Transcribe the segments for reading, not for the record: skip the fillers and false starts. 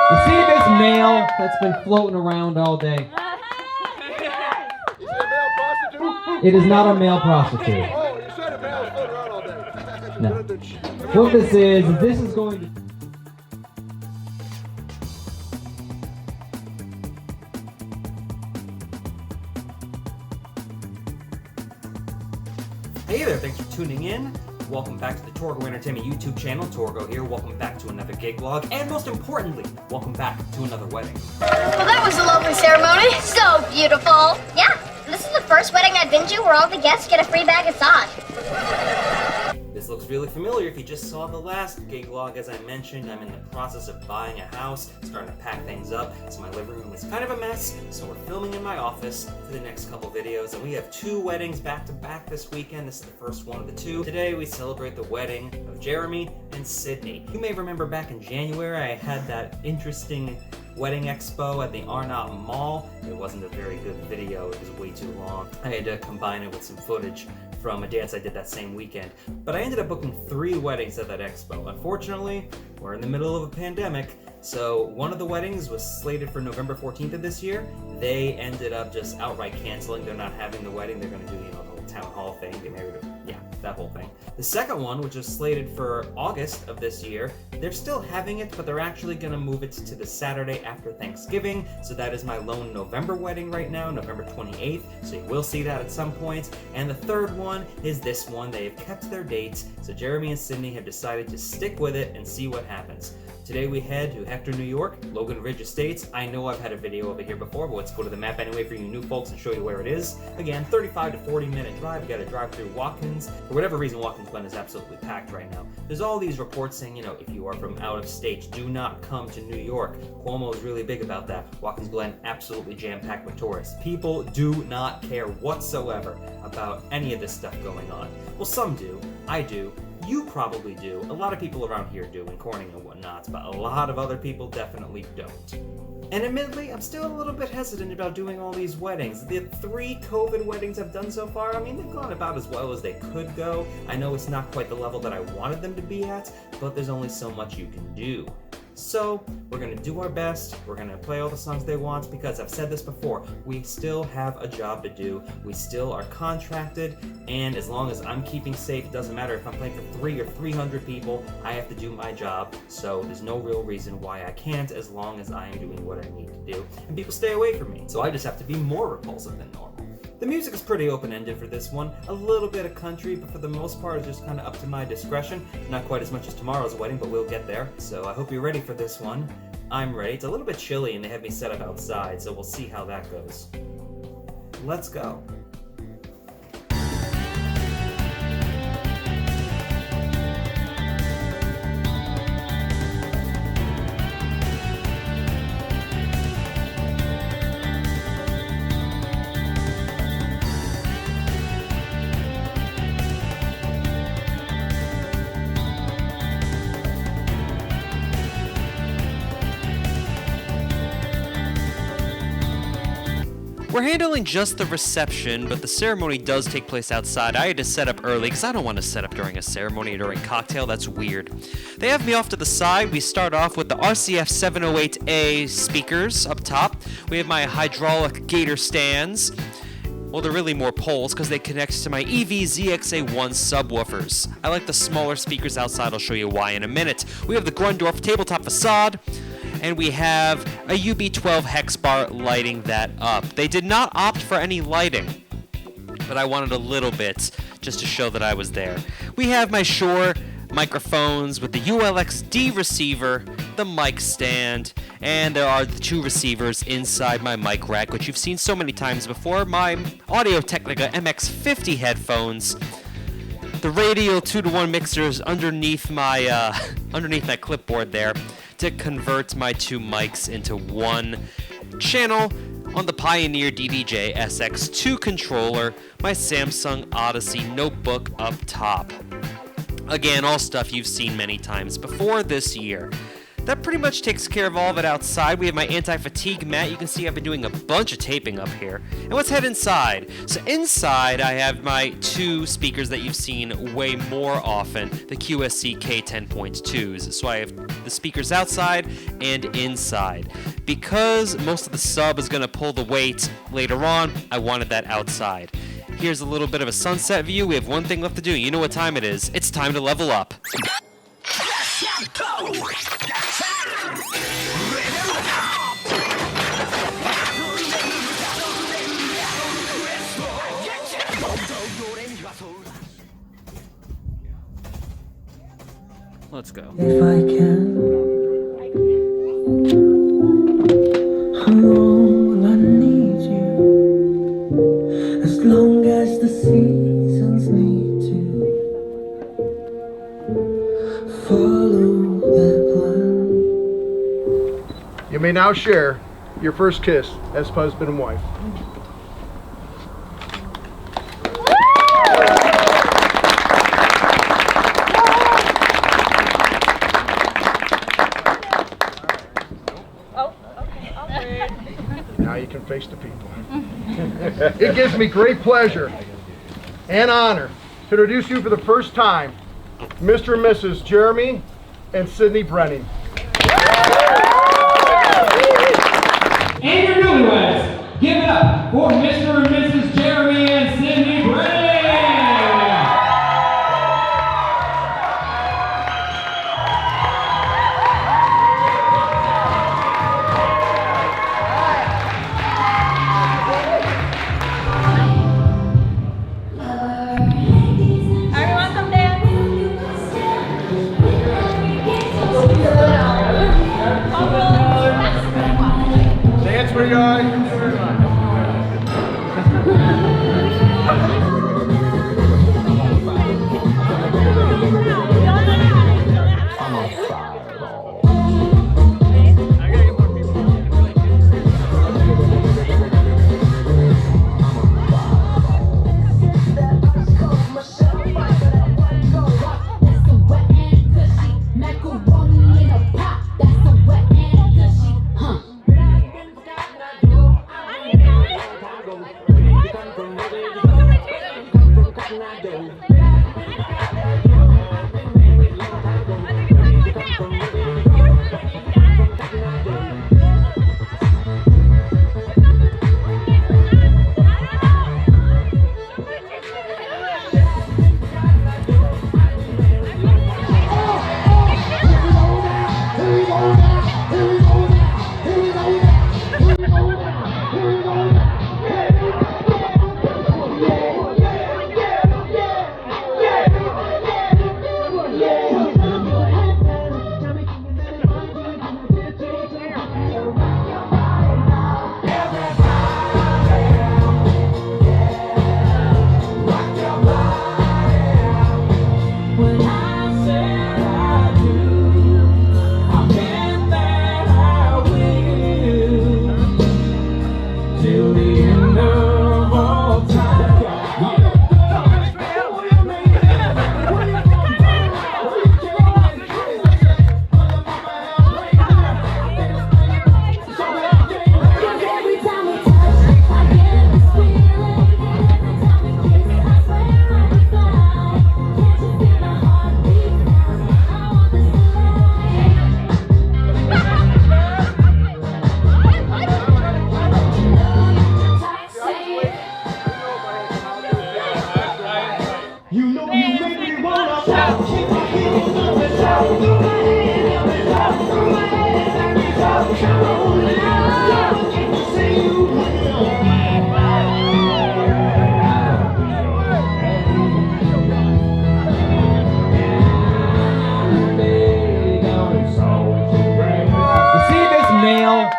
You see this mail that's been floating around all day? Is it a male prostitute? It is not a male prostitute. Oh, you said a male was floating around all day. No. What this is going to... Hey there, thanks for tuning in. Welcome back to the Torgo Entertainment YouTube channel. Torgo here. Welcome back to another gig vlog. And most importantly, welcome back to another wedding. Well, that was a lovely ceremony. So beautiful. Yeah, this is the first wedding I've been to where all the guests get a free bag of sod. This looks really familiar if you just saw the last gig vlog. As I mentioned, I'm in the process of buying a house, starting to pack things up. So my living room is kind of a mess, so we're filming in my office for the next couple videos. And we have two weddings back to back this weekend. This is the first one of the two. Today we celebrate the wedding of Jeremy and Sydney. You may remember back in January I had that interesting wedding expo at the Arnott Mall. It wasn't a very good video, it was way too long. I had to combine it with some footage from a dance I did that same weekend. But I ended up booking 3 weddings at that expo. Unfortunately, we're in the middle of a pandemic, so one of the weddings was slated for November 14th of this year. They ended up just outright canceling. They're not having the wedding. They're gonna do, the whole town hall thing, get married, yeah, that whole thing. The second one, which was slated for August of this year, they're still having it, but they're actually gonna move it to the Saturday after Thanksgiving. So that is my lone November wedding right now, November 28th. So you will see that at some point. And the third one is this one. They have kept their dates. So Jeremy and Sydney have decided to stick with it and see what happens. Today we head to Hector, New York, Logan Ridge Estates. I know I've had a video of it here before, but let's go to the map anyway for you new folks and show you where it is. Again, 35 to 40 minute drive. You gotta drive through Watkins. For whatever reason, Watkins Glen is absolutely packed right now. There's all these reports saying, if you are from out of state, do not come to New York. Cuomo is really big about that. Watkins Glen absolutely jam-packed with tourists. People do not care whatsoever about any of this stuff going on. Well, some do. I do. You probably do. A lot of people around here do, in Corning and whatnot, but a lot of other people definitely don't. And admittedly, I'm still a little bit hesitant about doing all these weddings. The 3 COVID weddings I've done so far, they've gone about as well as they could go. I know it's not quite the level that I wanted them to be at, but there's only so much you can do. So, we're gonna do our best, we're gonna play all the songs they want, because I've said this before, we still have a job to do, we still are contracted, and as long as I'm keeping safe, it doesn't matter if I'm playing for 3 or 300 people, I have to do my job, so there's no real reason why I can't, as long as I am doing what I need to do, and people stay away from me, so I just have to be more repulsive than normal. The music is pretty open-ended for this one. A little bit of country, but for the most part, it's just kind of up to my discretion. Not quite as much as tomorrow's wedding, but we'll get there. So I hope you're ready for this one. I'm ready. It's a little bit chilly, and they have me set up outside, so we'll see how that goes. Let's go. We're handling just the reception, but the ceremony does take place outside. I had to set up early because I don't want to set up during a ceremony or during cocktail. That's weird. They have me off to the side. We start off with the RCF 708A speakers up top. We have my hydraulic Gator stands. Well, they're really more poles because they connect to my EV ZXA1 subwoofers. I like the smaller speakers outside. I'll show you why in a minute. We have the Grundorf tabletop facade. And we have a UB12 hex bar lighting that up. They did not opt for any lighting, but I wanted a little bit just to show that I was there. We have my Shure microphones with the ULX-D receiver, the mic stand, and there are the 2 receivers inside my mic rack, which you've seen so many times before. My Audio-Technica MX50 headphones. The Radial 2-to-1 mixers underneath my clipboard there to convert my 2 mics into one channel on the Pioneer DVJ SX2 controller, my Samsung Odyssey notebook up top. Again, all stuff you've seen many times before this year. That pretty much takes care of all of it outside. We have my anti-fatigue mat. You can see I've been doing a bunch of taping up here. And let's head inside. So inside, I have my two speakers that you've seen way more often, the QSC K10.2s. So I have the speakers outside and inside. Because most of the sub is going to pull the weight later on, I wanted that outside. Here's a little bit of a sunset view. We have one thing left to do. You know what time it is. It's time to level up. Let's go. If I can, how long will I need you? As long as the seasons need to follow their plan. You may now share your first kiss as husband and wife. Now you can face the people. It gives me great pleasure and honor to introduce you for the first time, Mr. and Mrs. Jeremy and Sydney Brenning. And your newlyweds, give it up for Mr. and Mrs. Jeremy and Sydney Brennan. Everyone come dance. Dance for you guys.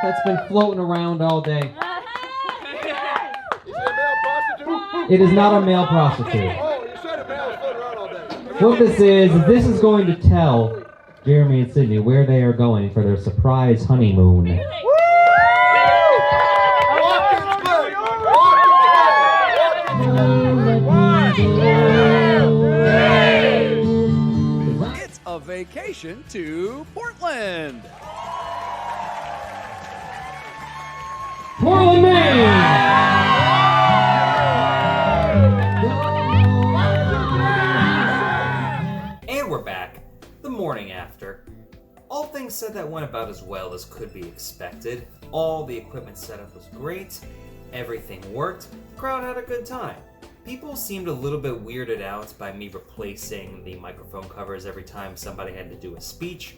That's been floating around all day. Is it a male prostitute? It is not a male prostitute. Oh, you said a male floating around all day. What this is going to tell Jeremy and Sydney where they are going for their surprise honeymoon. Walking's good. Walking's good. It's a vacation to Portland. Portland, Maine! And we're back, the morning after. All things said that went about as well as could be expected. All the equipment setup was great, everything worked, the crowd had a good time. People seemed a little bit weirded out by me replacing the microphone covers every time somebody had to do a speech.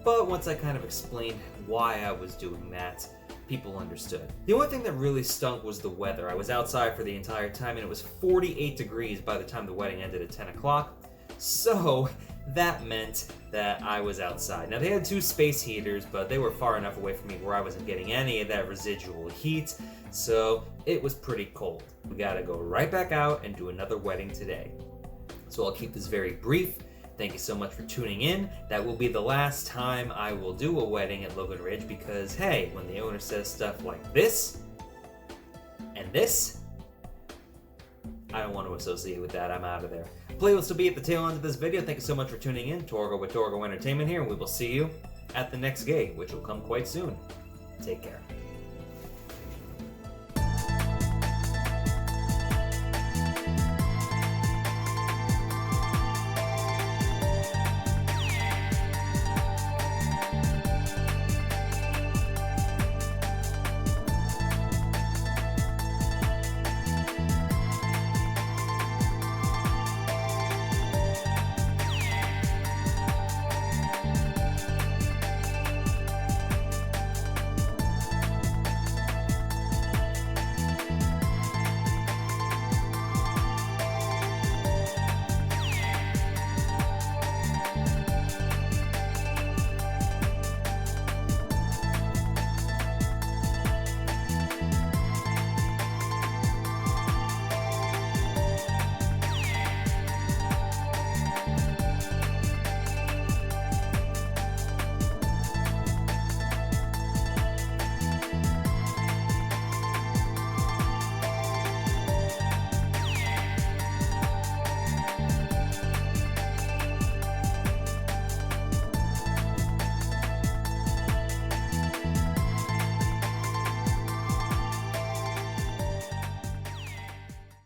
But once I kind of explained why I was doing that, people understood. The only thing that really stunk was the weather. I was outside for the entire time and it was 48 degrees by the time the wedding ended at 10 o'clock. So that meant that I was outside. Now they had 2 space heaters, but they were far enough away from me where I wasn't getting any of that residual heat, so it was pretty cold. We gotta go right back out and do another wedding today. So I'll keep this very brief. Thank you so much for tuning in. That will be the last time I will do a wedding at Logan Ridge because, hey, when the owner says stuff like this and this, I don't want to associate with that. I'm out of there. Playlist will be at the tail end of this video. Thank you so much for tuning in. Torgo with Torgo Entertainment here, and we will see you at the next gig, which will come quite soon. Take care.